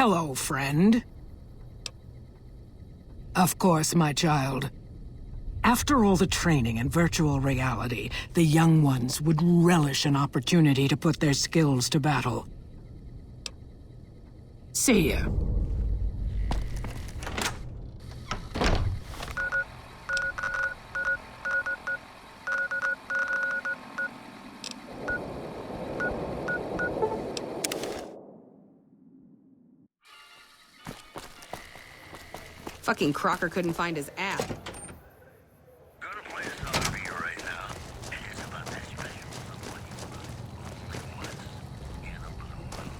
Hello, friend. Of course, my child. After all the training in virtual reality, the young ones would relish an opportunity to put their skills to battle. See ya. Fucking Crocker couldn't find his app. Gonna play a song for you right now. And it's about that special someone you love only once in a blue moon.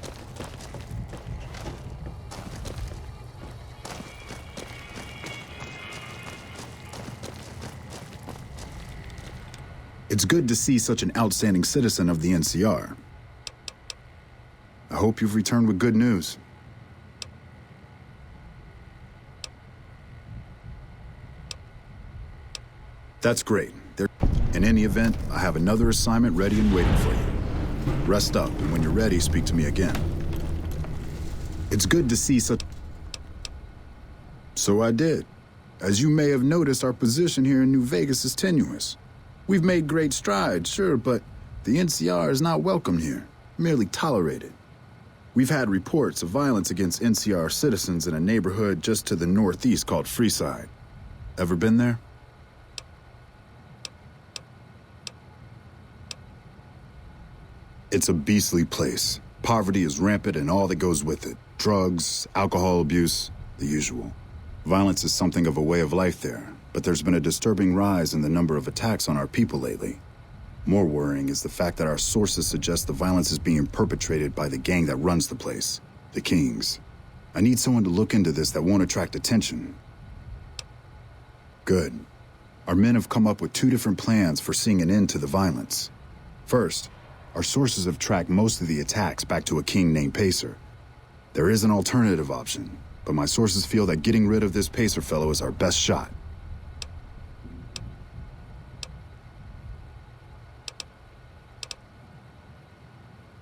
It's good to see such an outstanding citizen of the NCR. I hope you've returned with good news. That's great. In any event, I have another assignment ready and waiting for you. Rest up, and when you're ready, speak to me again. It's good to see such... So I did. As you may have noticed, our position here in New Vegas is tenuous. We've made great strides, sure, but the NCR is not welcome here, merely tolerated. We've had reports of violence against NCR citizens in a neighborhood just to the northeast called Freeside. Ever been there? It's a beastly place. Poverty is rampant and all that goes with it. Drugs, alcohol abuse, the usual. Violence is something of a way of life there, but there's been a disturbing rise in the number of attacks on our people lately. More worrying is the fact that our sources suggest the violence is being perpetrated by the gang that runs the place, the Kings. I need someone to look into this that won't attract attention. Good. Our men have come up with 2 different plans for seeing an end to the violence. First, our sources have tracked most of the attacks back to a king named Pacer. There is an alternative option, but my sources feel that getting rid of this Pacer fellow is our best shot.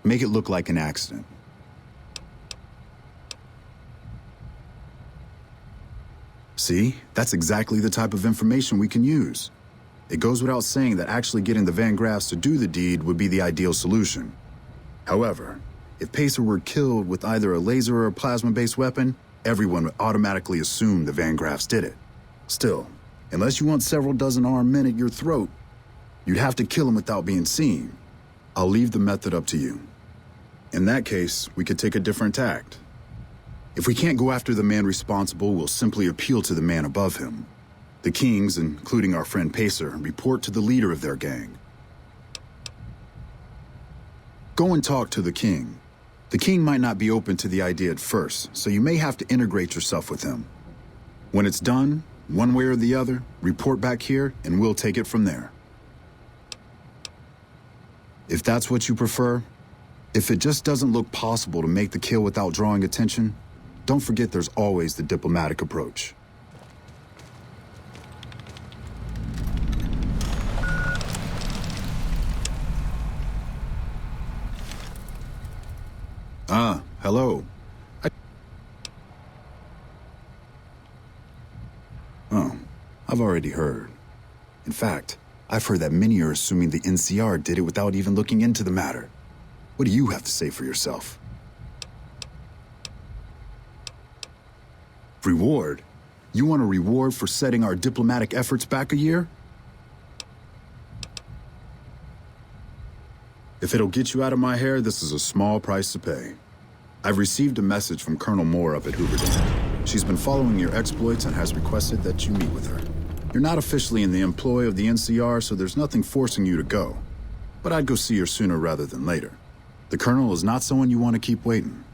Make it look like an accident. See? That's exactly the type of information we can use. It goes without saying that actually getting the Van Graffs to do the deed would be the ideal solution. However, if Pacer were killed with either a laser or a plasma-based weapon, everyone would automatically assume the Van Graffs did it. Still, unless you want several dozen armed men at your throat, you'd have to kill him without being seen. I'll leave the method up to you. In that case, we could take a different tact. If we can't go after the man responsible, we'll simply appeal to the man above him. The Kings, including our friend Pacer, report to the leader of their gang. Go and talk to the King. The King might not be open to the idea at first, so you may have to integrate yourself with him. When it's done, one way or the other, report back here and we'll take it from there. If that's what you prefer, if it just doesn't look possible to make the kill without drawing attention, don't forget there's always the diplomatic approach. Hello. Oh, I've already heard. In fact, I've heard that many are assuming the NCR did it without even looking into the matter. What do you have to say for yourself? Reward? You want a reward for setting our diplomatic efforts back a year? If it'll get you out of my hair, this is a small price to pay. I've received a message from Colonel Moore up at Hooverdale. She's been following your exploits and has requested that you meet with her. You're not officially in the employ of the NCR, so there's nothing forcing you to go. But I'd go see her sooner rather than later. The Colonel is not someone you want to keep waiting.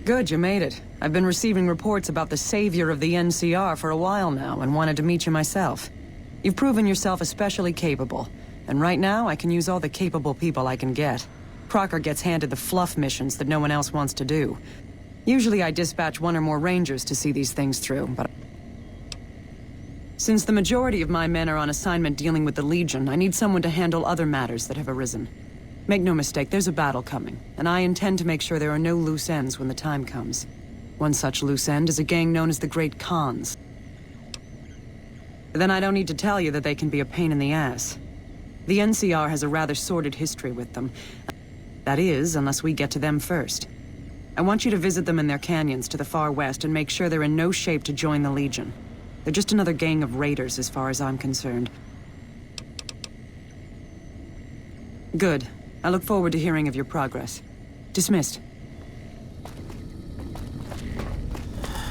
Good, you made it. I've been receiving reports about the savior of the NCR for a while now, and wanted to meet you myself. You've proven yourself especially capable, and right now I can use all the capable people I can get. Crocker gets handed the fluff missions that no one else wants to do. Usually I dispatch one or more rangers to see these things through, but... Since the majority of my men are on assignment dealing with the Legion, I need someone to handle other matters that have arisen. Make no mistake, there's a battle coming, and I intend to make sure there are no loose ends when the time comes. One such loose end is a gang known as the Great Khans. Then I don't need to tell you that they can be a pain in the ass. The NCR has a rather sordid history with them. That is, unless we get to them first. I want you to visit them in their canyons to the far west and make sure they're in no shape to join the Legion. They're just another gang of raiders as far as I'm concerned. Good. I look forward to hearing of your progress. Dismissed.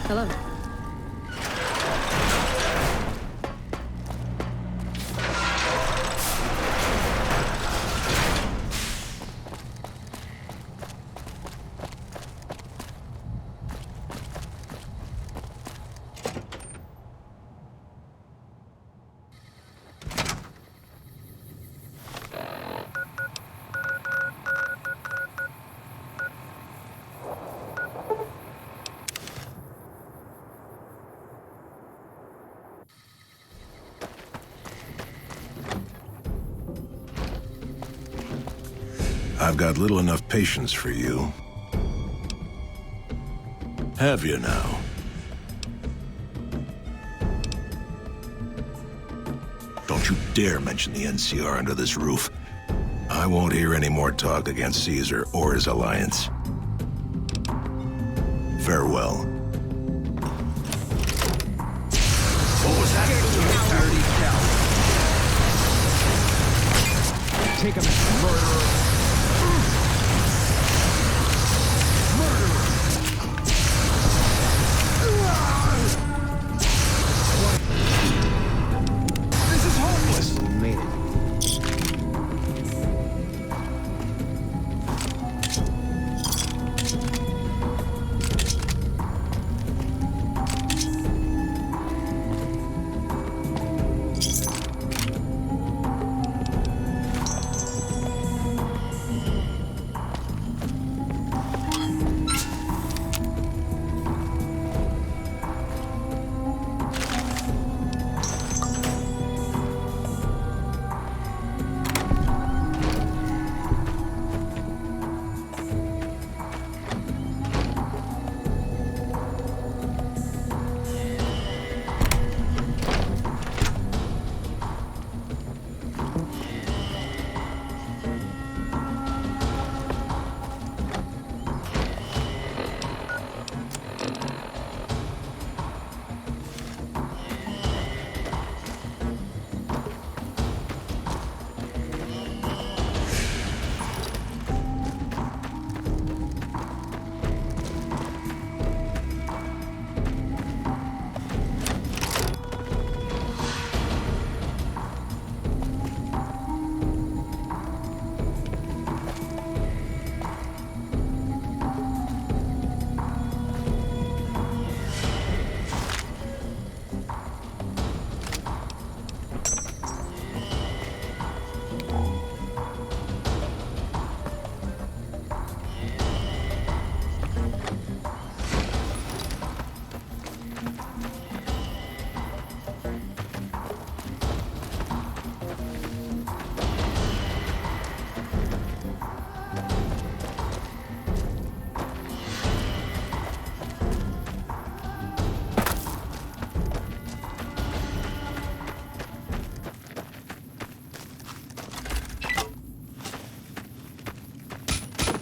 Hello. I've got little enough patience for you. Have you now? Don't you dare mention the NCR under this roof. I won't hear any more talk against Caesar or his alliance. Farewell. What was that? Dirty cow. Take him, murderer. This is hopeless. We made it.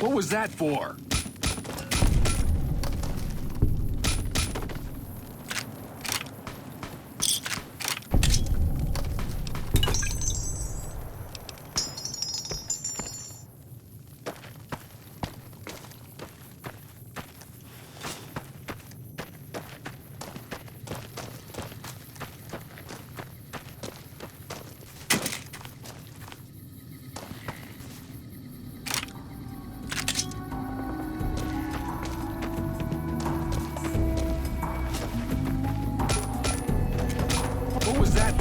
What was that for?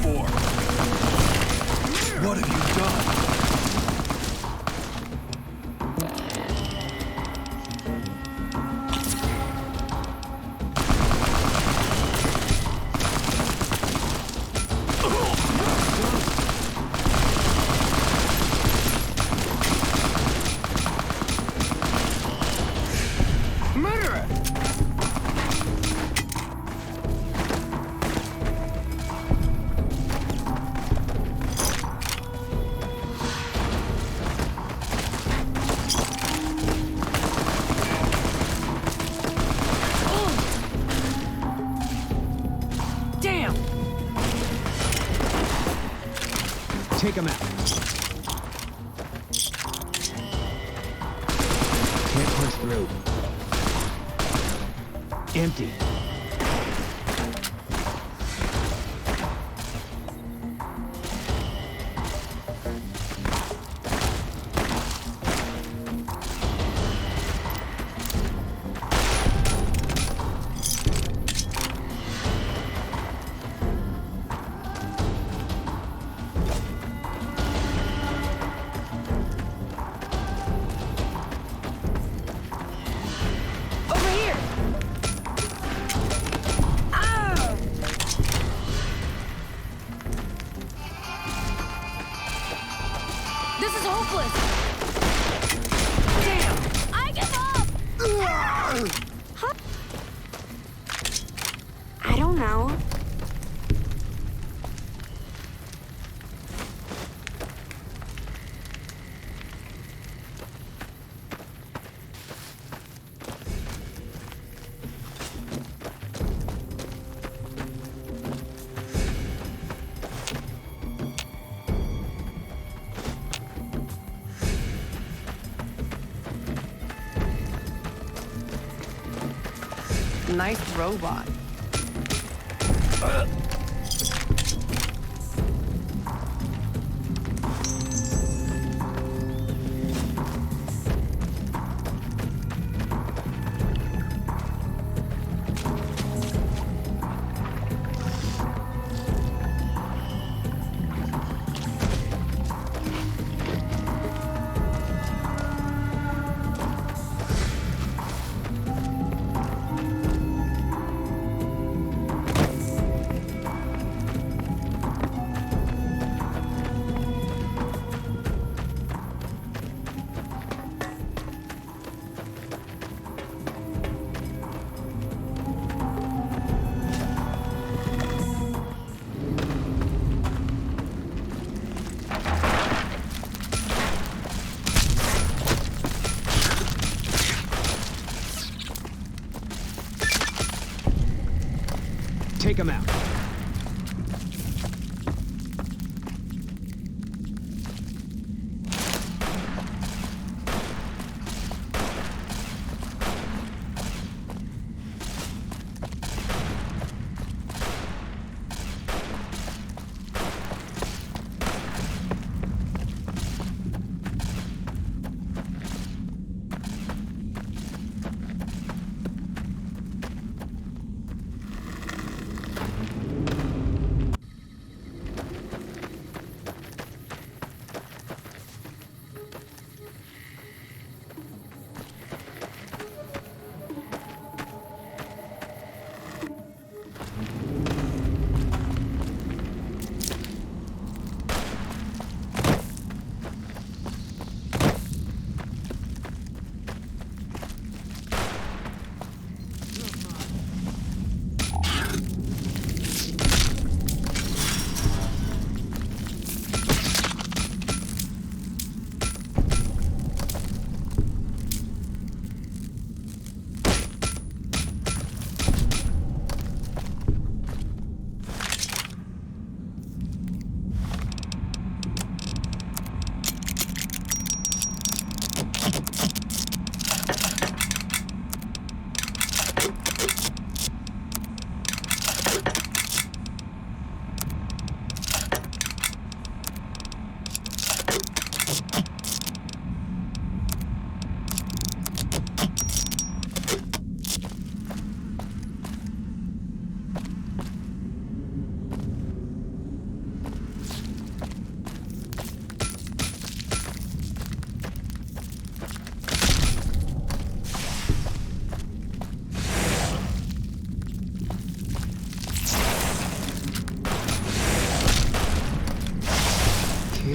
for? What have you done? Murderer! Damn! Take him out. Can't push through. Empty. Over here! Ah! This is hopeless! Damn! I give up! Huh? I don't know. Nice robot. Take him out.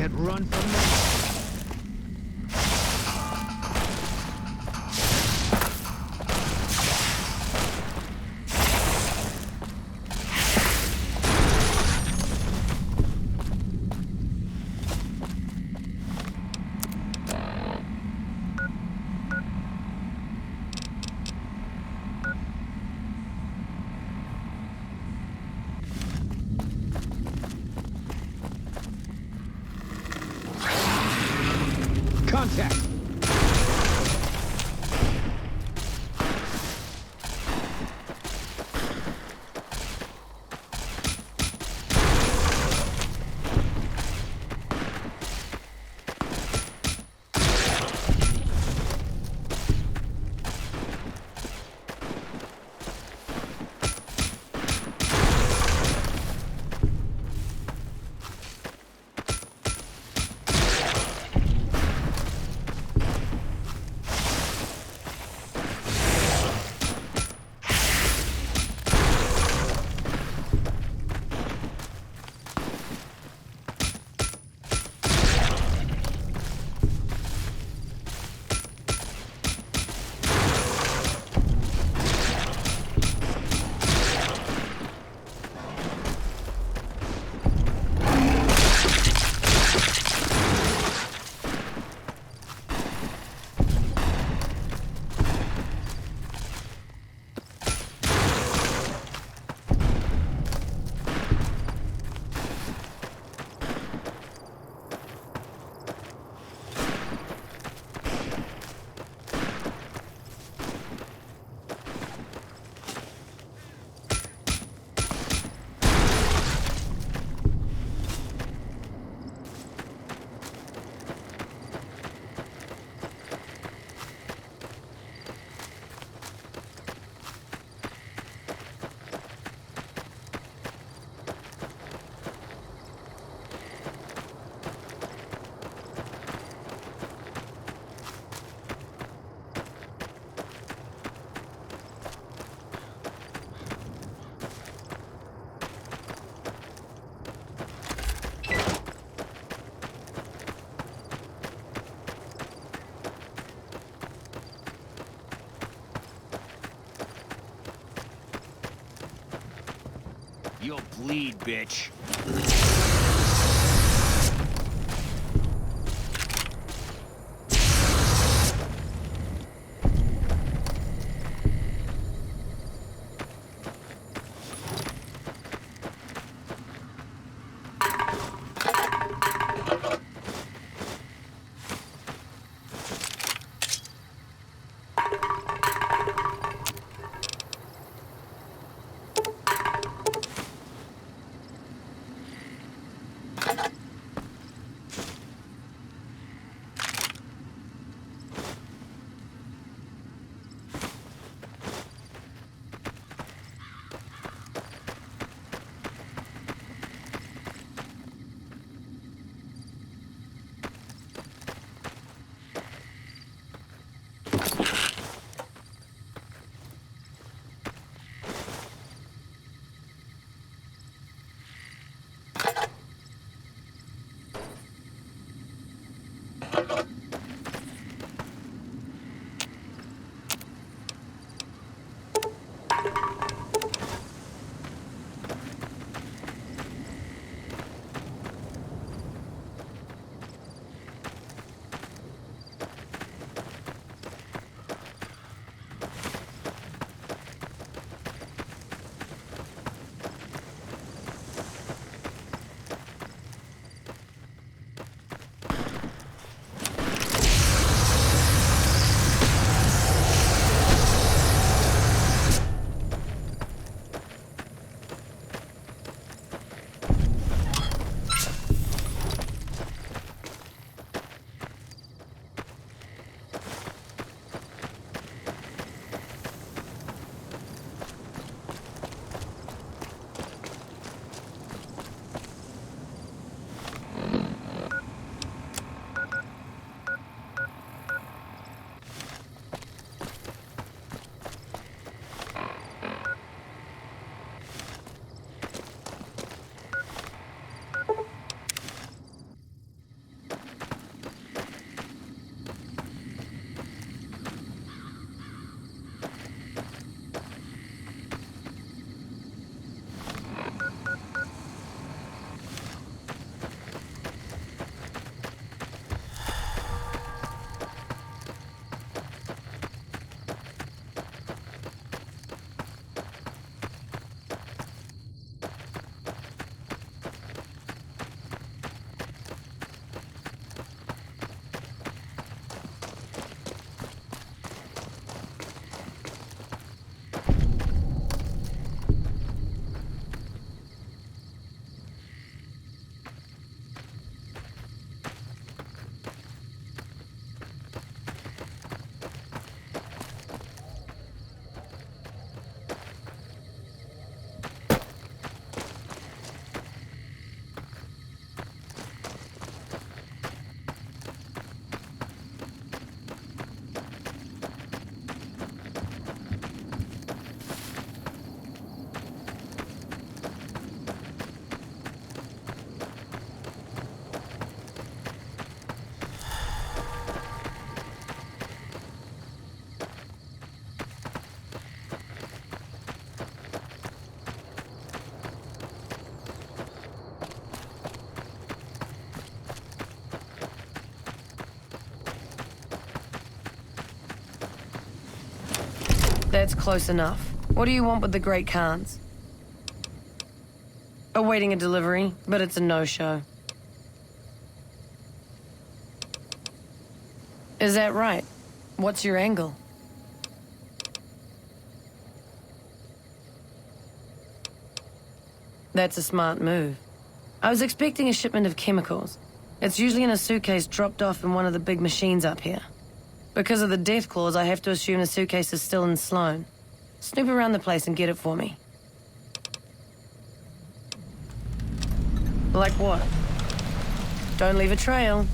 can't run from me. Contact! You'll bleed, bitch. That's close enough. What do you want with the Great Khans? Awaiting a delivery, but it's a no-show. Is that right? What's your angle? That's a smart move. I was expecting a shipment of chemicals. It's usually in a suitcase dropped off in one of the big machines up here. Because of the death clause, I have to assume the suitcase is still in Sloan. Snoop around the place and get it for me. Like what? Don't leave a trail.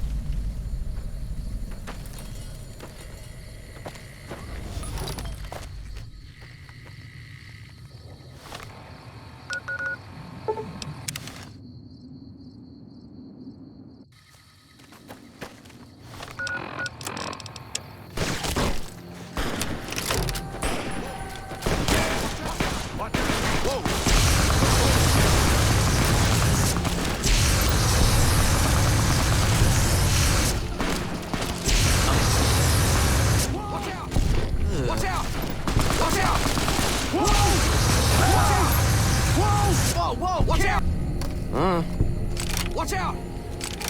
Watch out!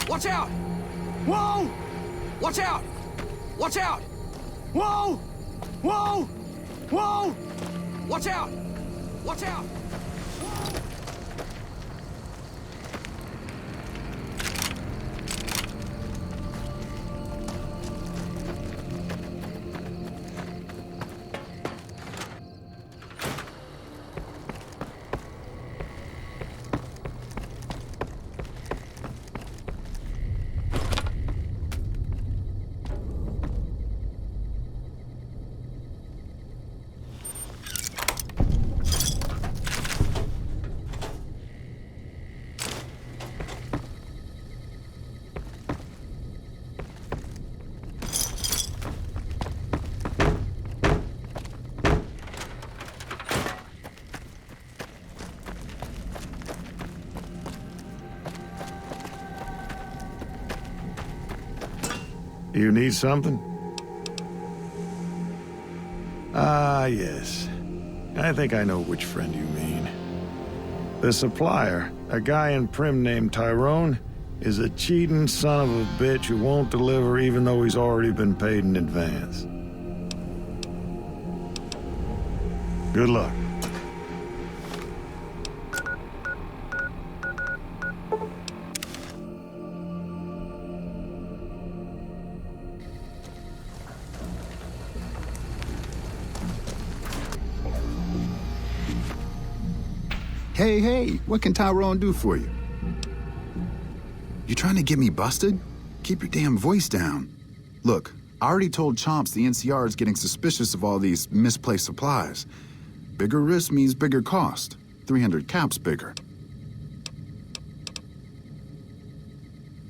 Watch out! Whoa! Watch out! Watch out! Whoa! Whoa! Whoa! Watch out! Watch out! You need something? Ah, yes. I think I know which friend you mean. The supplier, a guy in Prim named Tyrone, is a cheating son of a bitch who won't deliver even though he's already been paid in advance. Good luck. Hey, what can Tyrone do for you? You trying to get me busted? Keep your damn voice down. Look, I already told Chomps the NCR is getting suspicious of all these misplaced supplies. Bigger risk means bigger cost. 300 caps bigger.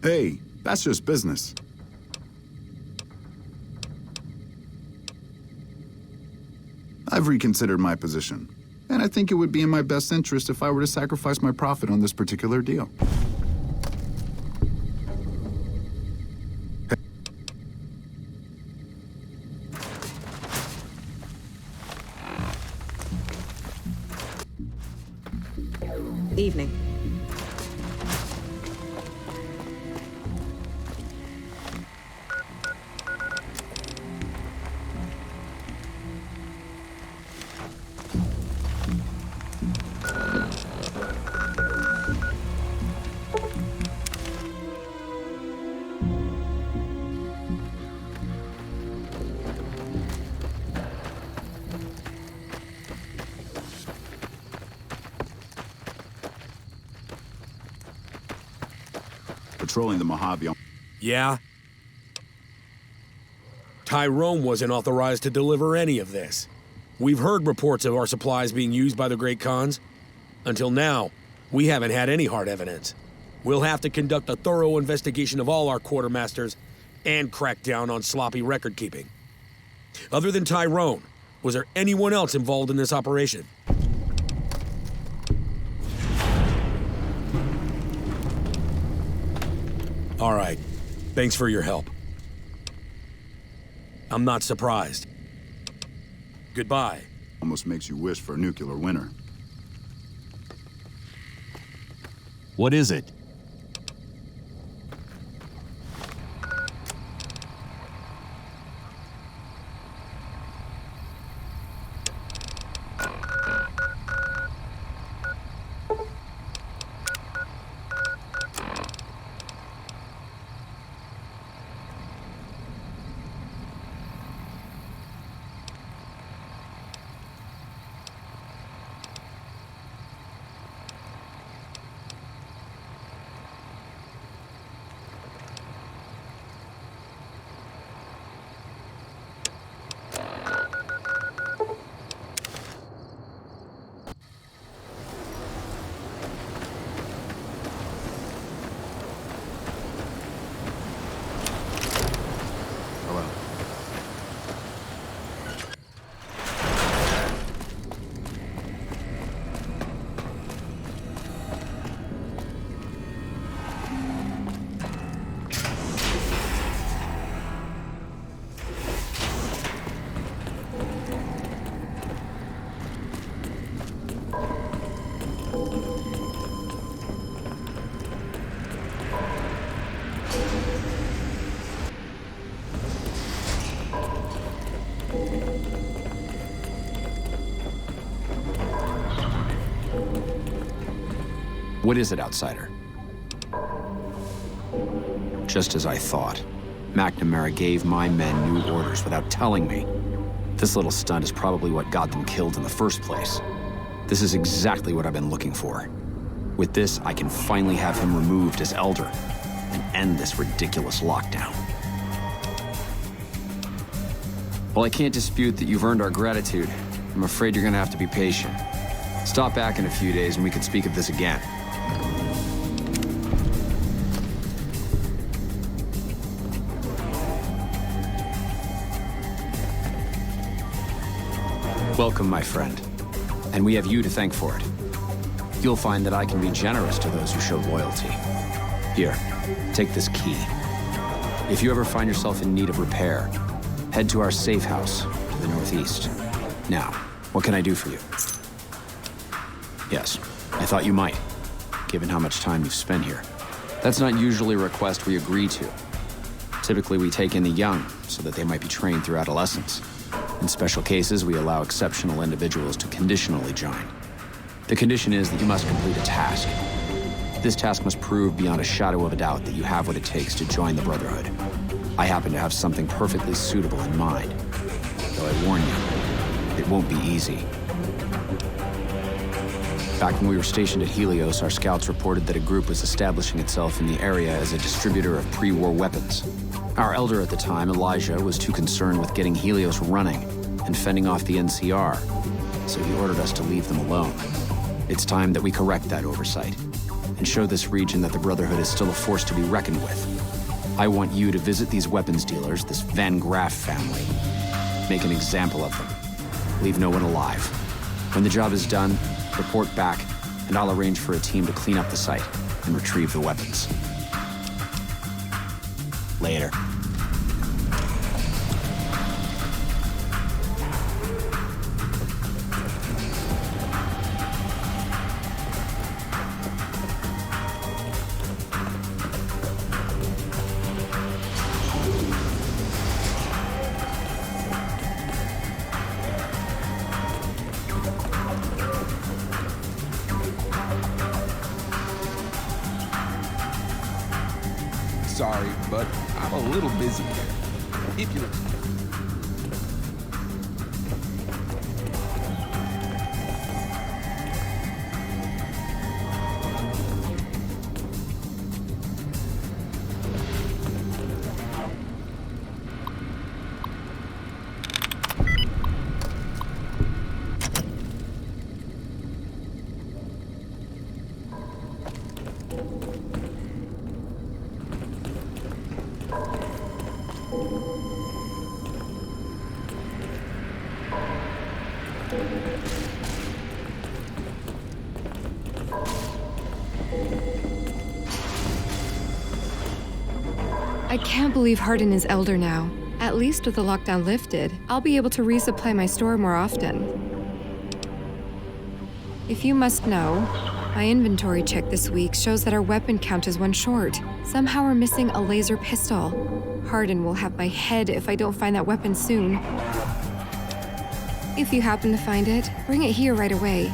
Hey, that's just business. I've reconsidered my position. And I think it would be in my best interest if I were to sacrifice my profit on this particular deal. Evening. Patrolling the Mojave. Yeah? Tyrone wasn't authorized to deliver any of this. We've heard reports of our supplies being used by the Great Khans. Until now, we haven't had any hard evidence. We'll have to conduct a thorough investigation of all our quartermasters and crack down on sloppy record-keeping. Other than Tyrone, was there anyone else involved in this operation? All right. Thanks for your help. I'm not surprised. Goodbye. almost makes you wish for a nuclear winter. What is it? What is it, outsider? Just as I thought. McNamara gave my men new orders without telling me. This little stunt is probably what got them killed in the first place. This is exactly what I've been looking for. With this, I can finally have him removed as Elder and end this ridiculous lockdown. Well, I can't dispute that you've earned our gratitude. I'm afraid you're gonna have to be patient. Stop back in a few days and we can speak of this again. Welcome, my friend. And we have you to thank for it. You'll find that I can be generous to those who show loyalty. Here, take this key. If you ever find yourself in need of repair, head to our safe house to the northeast. Now, what can I do for you? Yes, I thought you might, given how much time you've spent here. That's not usually a request we agree to. Typically, we take in the young so that they might be trained through adolescence. In special cases, we allow exceptional individuals to conditionally join. The condition is that you must complete a task. This task must prove beyond a shadow of a doubt that you have what it takes to join the Brotherhood. I happen to have something perfectly suitable in mind. Though I warn you, it won't be easy. Back when we were stationed at Helios, our scouts reported that a group was establishing itself in the area as a distributor of pre-war weapons. Our elder at the time, Elijah, was too concerned with getting Helios running and fending off the NCR, so he ordered us to leave them alone. It's time that we correct that oversight and show this region that the Brotherhood is still a force to be reckoned with. I want you to visit these weapons dealers, this Van Graff family. Make an example of them. Leave no one alive. When the job is done, report back, and I'll arrange for a team to clean up the site and retrieve the weapons. Later. Sorry, but I'm a little busy here. If you're... I can't believe Hardin is Elder now. At least with the lockdown lifted, I'll be able to resupply my store more often. If you must know, my inventory check this week shows that our weapon count is one short. Somehow we're missing a laser pistol. Hardin will have my head if I don't find that weapon soon. If you happen to find it, bring it here right away.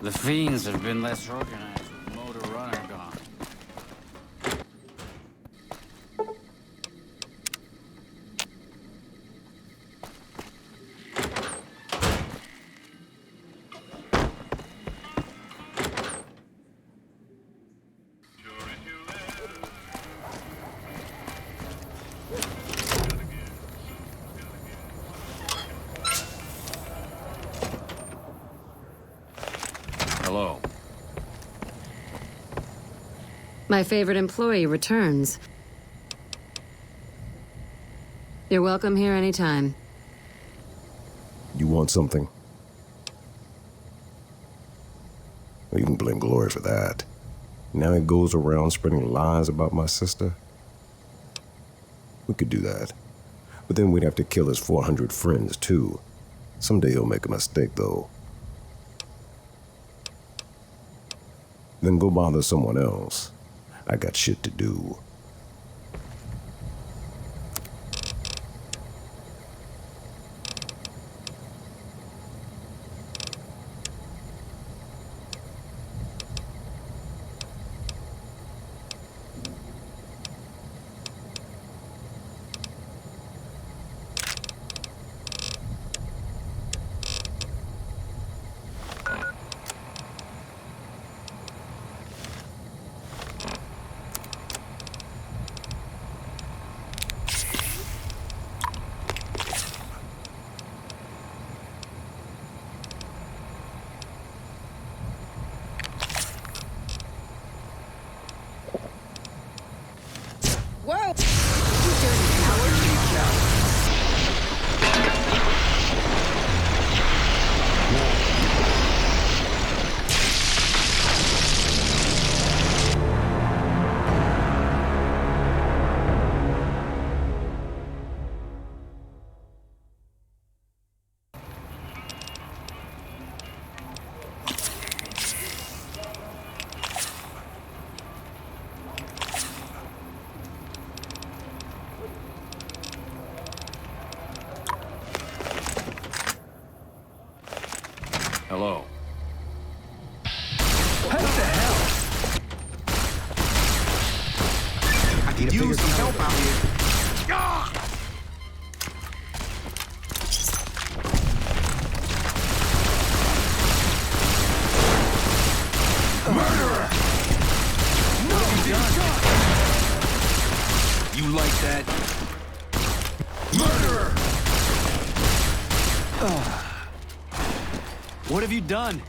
The fiends have been less organized with Motor Runner gone. Hello. My favorite employee returns. You're welcome here anytime. You want something? You can blame Glory for that. Now he goes around spreading lies about my sister. We could do that. But then we'd have to kill his 400 friends, too. Someday he'll make a mistake, though. Then go bother someone else. I got shit to do. Whoa! Hello. What the hell? I could use some help out here. Murderer! No, you like that? Murderer! What have you done?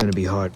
gonna be hard.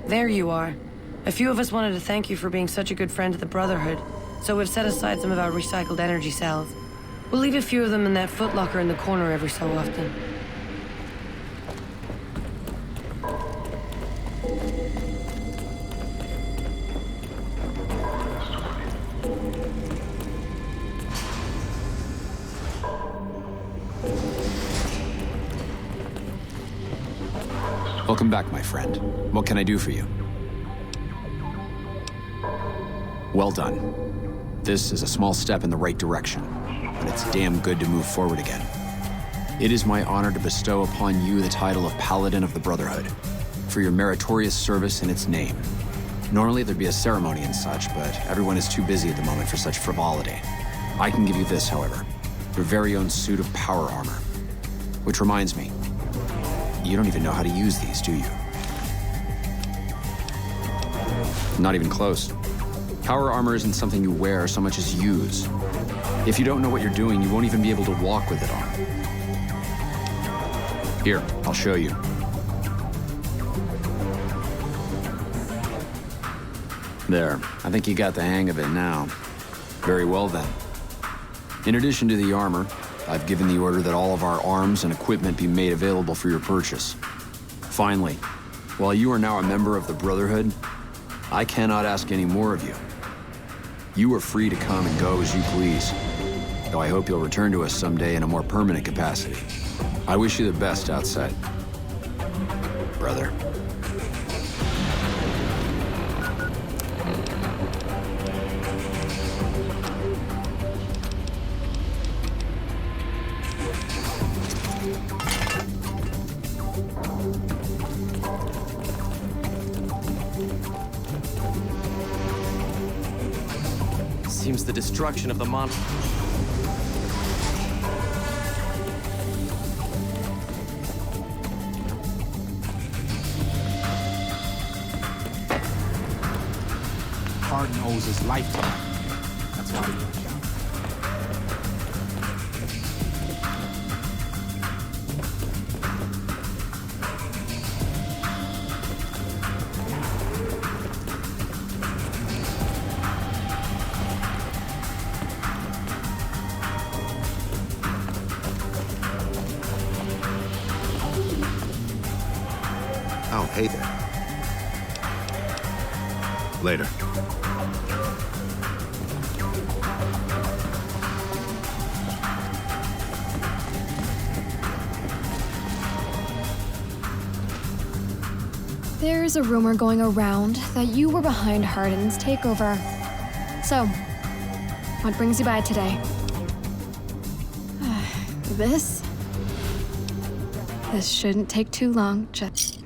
There you are. A few of us wanted to thank you for being such a good friend to the Brotherhood, so we've set aside some of our recycled energy cells. We'll leave a few of them in that footlocker in the corner every so often. Welcome back, my friend. What can I do for you? Well done. This is a small step in the right direction, but it's damn good to move forward again. It is my honor to bestow upon you the title of Paladin of the Brotherhood, for your meritorious service in its name. Normally there'd be a ceremony and such, but everyone is too busy at the moment for such frivolity. I can give you this, however, your very own suit of power armor. Which reminds me, you don't even know how to use these, do you? Not even close. Power armor isn't something you wear so much as use. If you don't know what you're doing, you won't even be able to walk with it on. Here, I'll show you. There, I think you got the hang of it now. Very well then. In addition to the armor, I've given the order that all of our arms and equipment be made available for your purchase. Finally, while you are now a member of the Brotherhood, I cannot ask any more of you. You are free to come and go as you please, though I hope you'll return to us someday in a more permanent capacity. I wish you the best outside, brother. Seems the destruction of the monster. Hardin owes his lifetime. That's why he got shot. Oh, hey there. Later. There's a rumor going around that you were behind Hardin's takeover. So, what brings you by today? This shouldn't take too long, just...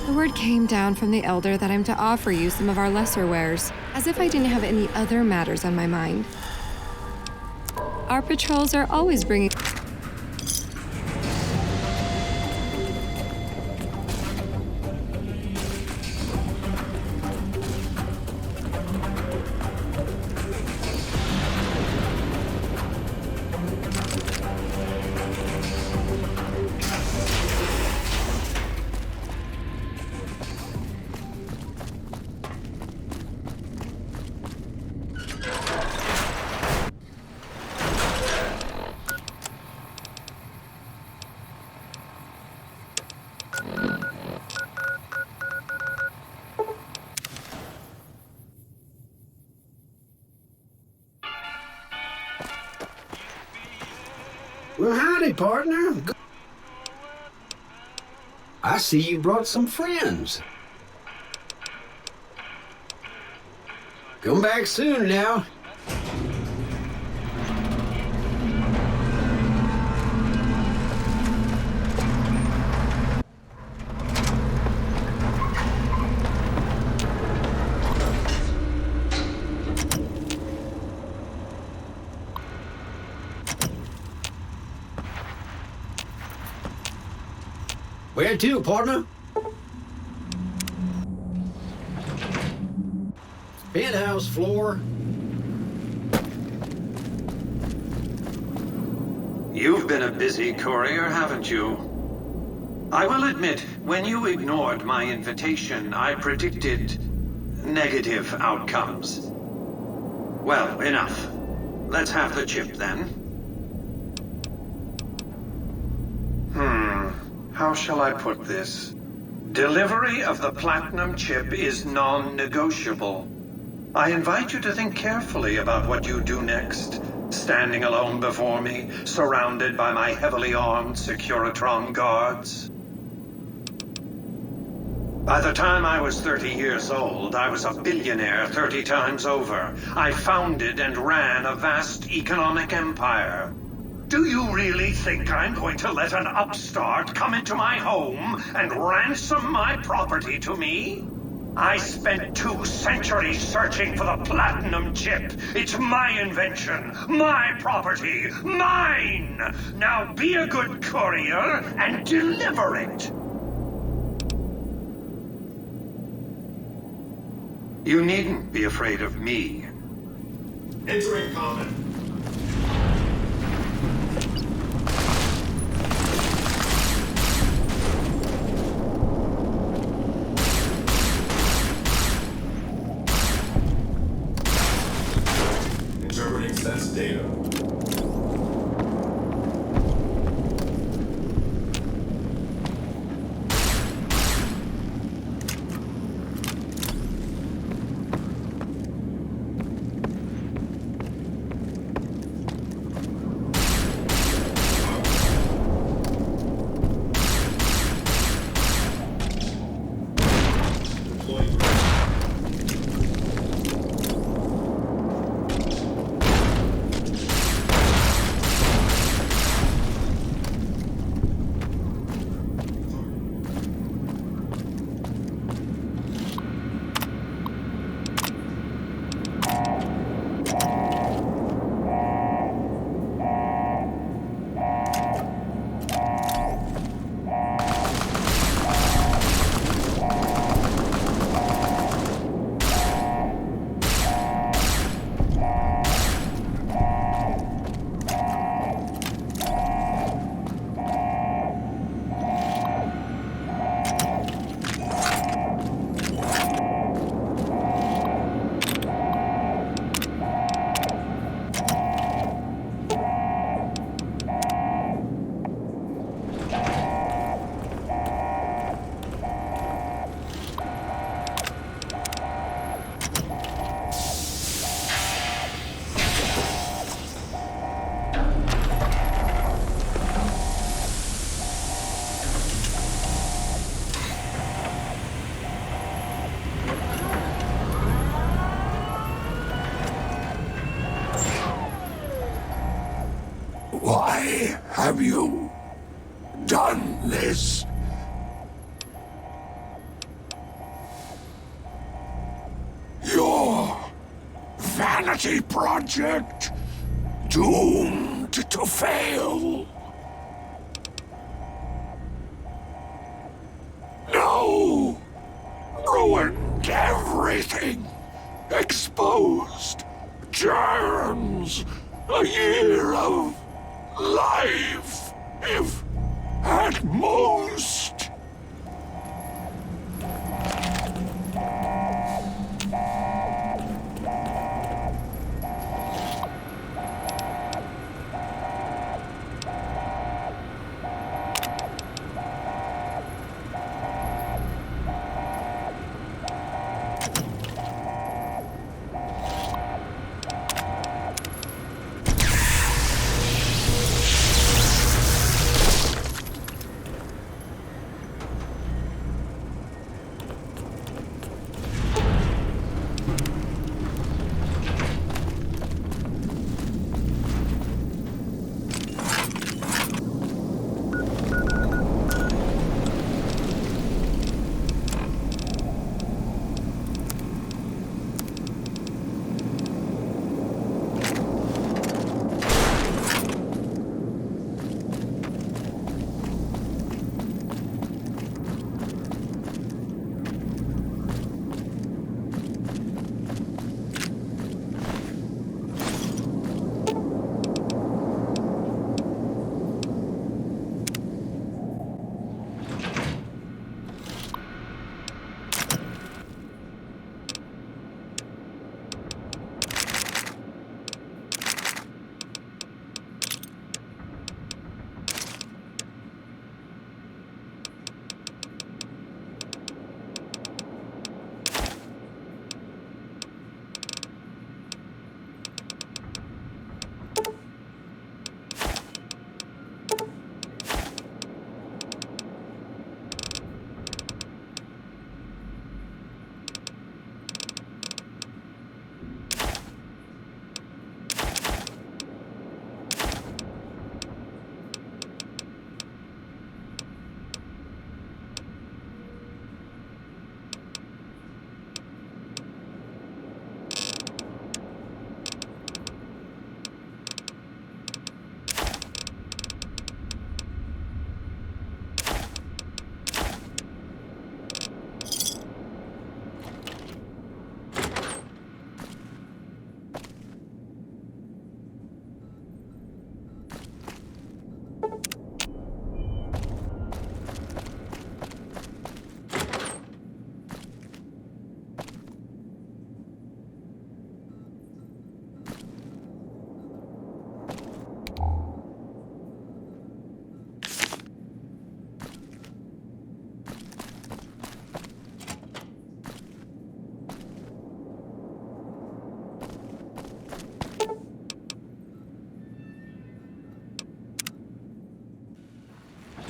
The word came down from the Elder that I'm to offer you some of our lesser wares, as if I didn't have any other matters on my mind. Our patrols are always bringing... Well, howdy, partner. I see you brought some friends. Come back soon now. Where to, partner? Penthouse floor. You've been a busy courier, haven't you? I will admit, when you ignored my invitation, I predicted negative outcomes. Well, enough. Let's have the chip, then. How shall I put this? Delivery of the platinum chip is non-negotiable. I invite you to think carefully about what you do next, standing alone before me, surrounded by my heavily armed Securitron guards. By the time I was 30 years old, I was a billionaire 30 times over. I founded and ran a vast economic empire. Do you really think I'm going to let an upstart come into my home and ransom my property to me? I spent 2 centuries searching for the platinum chip. It's my invention, my property, mine! Now be a good courier and deliver it! You needn't be afraid of me. Entering common. Interpreting sense data. Why have you done this? Your vanity project, doomed to fail. No! Ruined everything. Exposed germs. A year of life, if at most.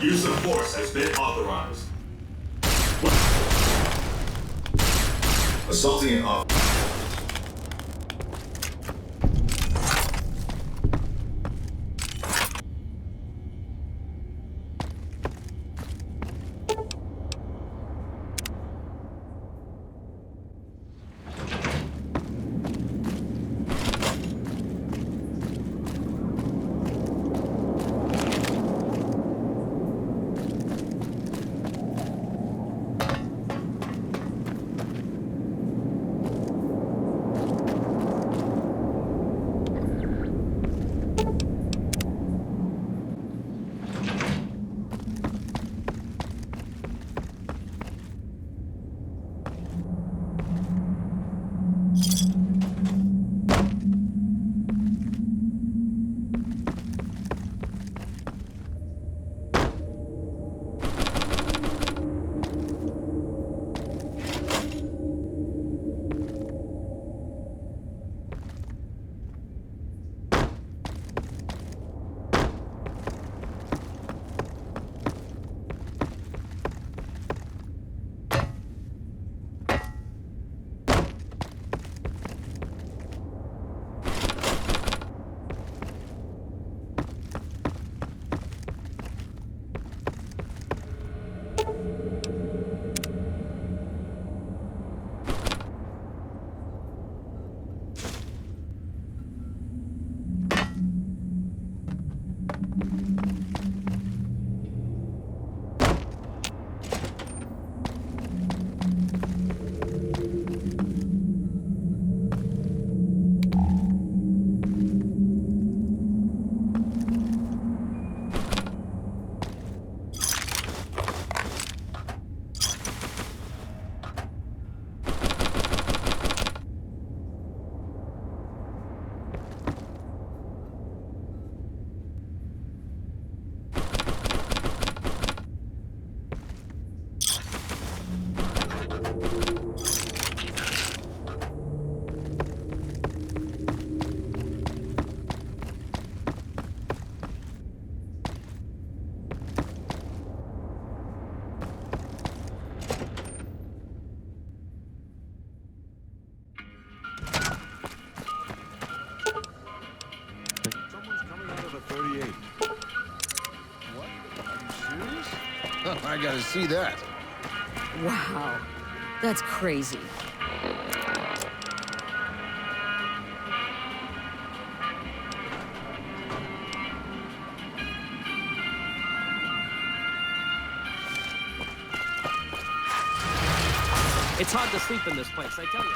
Use of force has been authorized. Assaulting an officer. I gotta see that. Wow, that's crazy. It's hard to sleep in this place, I tell you.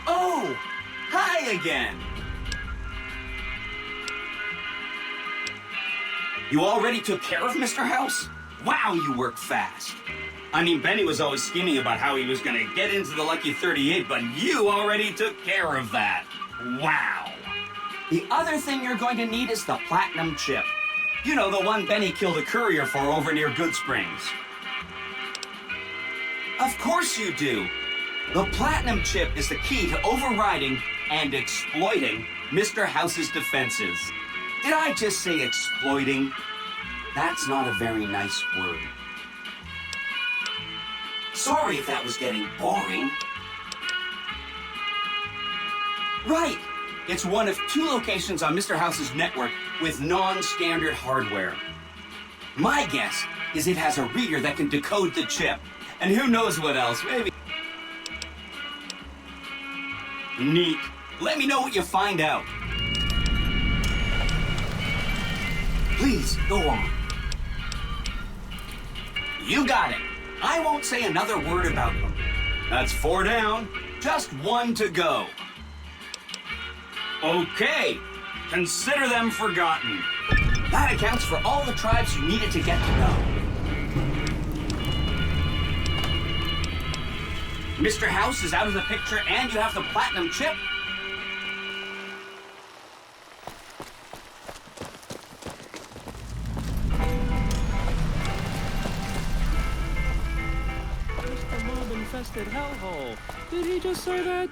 Oh! Hi again! You already took care of Mr. House? Wow, you work fast. I mean, Benny was always scheming about how he was gonna get into the Lucky 38, but you already took care of that. Wow. The other thing you're going to need is the platinum chip. You know, the one Benny killed a courier for over near Good Springs. Of course you do. The platinum chip is the key to overriding and exploiting Mr. House's defenses. Did I just say exploiting? That's not a very nice word. Sorry if that was getting boring. Right. It's one of 2 locations on Mr. House's network with non-standard hardware. My guess is it has a reader that can decode the chip. And who knows what else, maybe. Neat. Let me know what you find out. Please, go on. You got it. I won't say another word about them. That's 4 down, just 1 to go. Okay, consider them forgotten. That accounts for all the tribes you needed to get to know. Mr. House is out of the picture and you have the platinum chip. Mr. Mob-infested hellhole. Did he just say that?